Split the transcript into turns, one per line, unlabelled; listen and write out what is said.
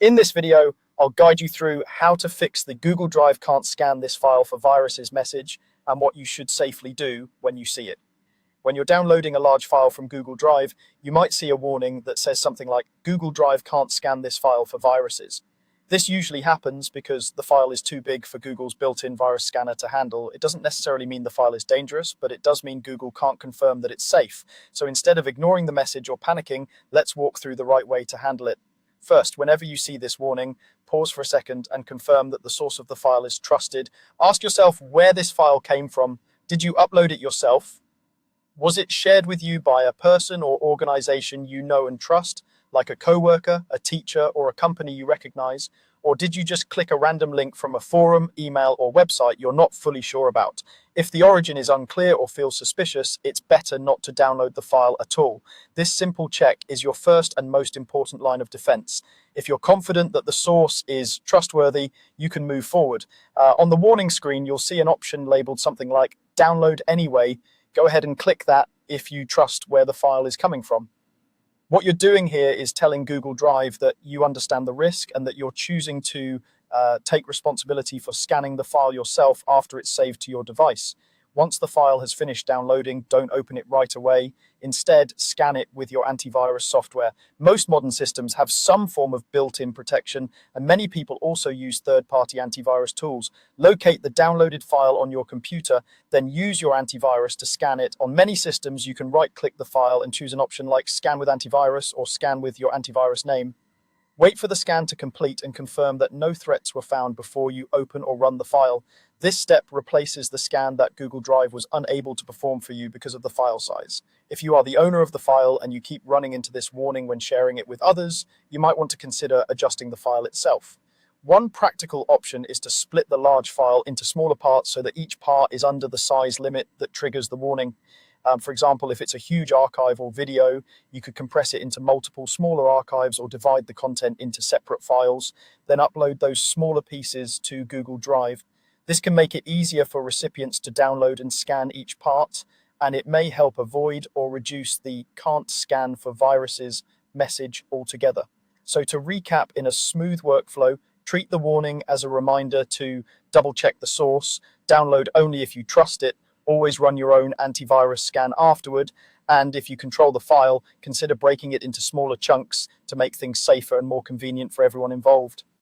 In this video, I'll guide you through how to fix the Google Drive can't scan this file for viruses message and what you should safely do when you see it. When you're downloading a large file from Google Drive, you might see a warning that says something like Google Drive can't scan this file for viruses. This usually happens because the file is too big for Google's built-in virus scanner to handle. It doesn't necessarily mean the file is dangerous, but it does mean Google can't confirm that it's safe. So instead of ignoring the message or panicking, let's walk through the right way to handle it. First, whenever you see this warning, pause for a second and confirm that the source of the file is trusted. Ask yourself where this file came from. Did you upload it yourself? Was it shared with you by a person or organization you know and trust, like a coworker, a teacher, or a company you recognize? Or did you just click a random link from a forum, email, or website you're not fully sure about? If the origin is unclear or feels suspicious, it's better not to download the file at all. This simple check is your first and most important line of defense. If you're confident that the source is trustworthy, you can move forward. On the warning screen, you'll see an option labeled something like download anyway. Go ahead and click that if you trust where the file is coming from. What you're doing here is telling Google Drive that you understand the risk and that you're choosing to take responsibility for scanning the file yourself after it's saved to your device. Once the file has finished downloading, don't open it right away. Instead, scan it with your antivirus software. Most modern systems have some form of built-in protection, and many people also use third-party antivirus tools. Locate the downloaded file on your computer, then use your antivirus to scan it. On many systems, you can right-click the file and choose an option like Scan with Antivirus or Scan with your antivirus name. Wait for the scan to complete and confirm that no threats were found before you open or run the file. This step replaces the scan that Google Drive was unable to perform for you because of the file size. If you are the owner of the file and you keep running into this warning when sharing it with others, you might want to consider adjusting the file itself. One practical option is to split the large file into smaller parts so that each part is under the size limit that triggers the warning. For example, if it's a huge archive or video, you could compress it into multiple smaller archives or divide the content into separate files, then upload those smaller pieces to Google Drive. This can make it easier for recipients to download and scan each part, and it may help avoid or reduce the can't scan for viruses message altogether. So to recap in a smooth workflow, treat the warning as a reminder to double check the source, download only if you trust it, always run your own antivirus scan afterward, and if you control the file, consider breaking it into smaller chunks to make things safer and more convenient for everyone involved.